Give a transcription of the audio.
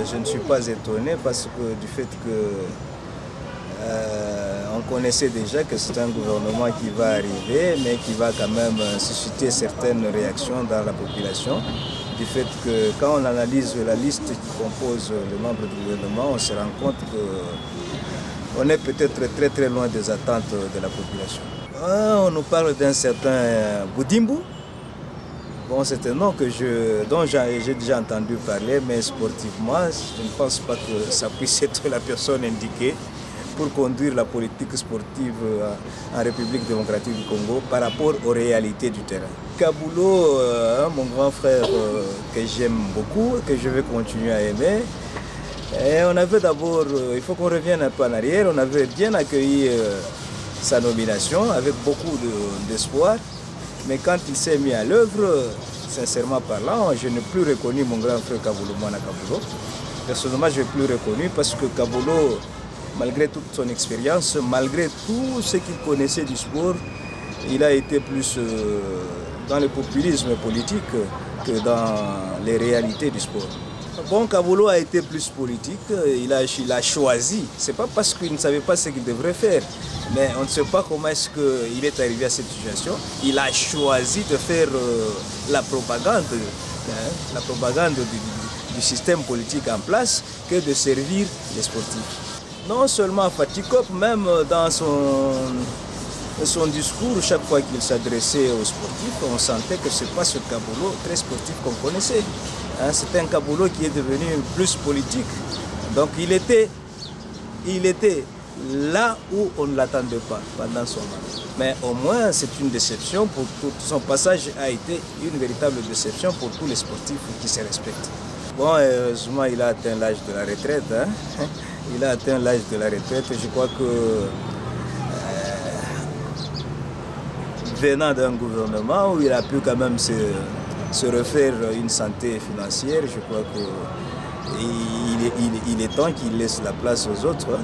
Je ne suis pas étonné parce que du fait que on connaissait déjà que c'est un gouvernement qui va arriver, mais qui va quand même susciter certaines réactions dans la population. Du fait que quand on analyse la liste qui compose le membre du gouvernement, on se rend compte qu'on est peut-être très loin des attentes de la population. On nous parle d'un certain Boudimbo. Bon, c'est un nom dont j'ai déjà entendu parler, mais sportivement, je ne pense pas que ça puisse être la personne indiquée pour conduire la politique sportive en République démocratique du Congo par rapport aux réalités du terrain. Kaboulo, mon grand frère que j'aime beaucoup, que je vais continuer à aimer. Et on avait d'abord, il faut qu'on revienne un peu en arrière, on avait bien accueilli sa nomination avec beaucoup d'espoir. Mais quand il s'est mis à l'œuvre, sincèrement parlant, je n'ai plus reconnu mon grand frère Kaboulo Mwana Kaboulo. Personnellement, je n'ai plus reconnu parce que Kaboulo, malgré toute son expérience, malgré tout ce qu'il connaissait du sport, il a été plus dans le populisme politique que dans les réalités du sport. Bon, Kaboulo a été plus politique, il a choisi. Ce n'est pas parce qu'il ne savait pas ce qu'il devrait faire, mais on ne sait pas comment est-ce qu'il est arrivé à cette situation. Il a choisi de faire la propagande du système politique en place que de servir les sportifs. Non seulement Fatikop, même dans son discours, chaque fois qu'il s'adressait aux sportifs, on sentait que ce n'est pas ce Kaboulo très sportif qu'on connaissait. C'est un Kaboulo qui est devenu plus politique. Donc il était là où on ne l'attendait pas pendant son mandat. Mais au moins c'est une déception pour tout. Son passage a été une véritable déception pour tous les sportifs qui se respectent. Bon, heureusement il a atteint l'âge de la retraite. Il a atteint l'âge de la retraite. Je crois que venant d'un gouvernement où il a pu quand même se refaire une santé financière, je crois qu'il est temps qu'il laisse la place aux autres.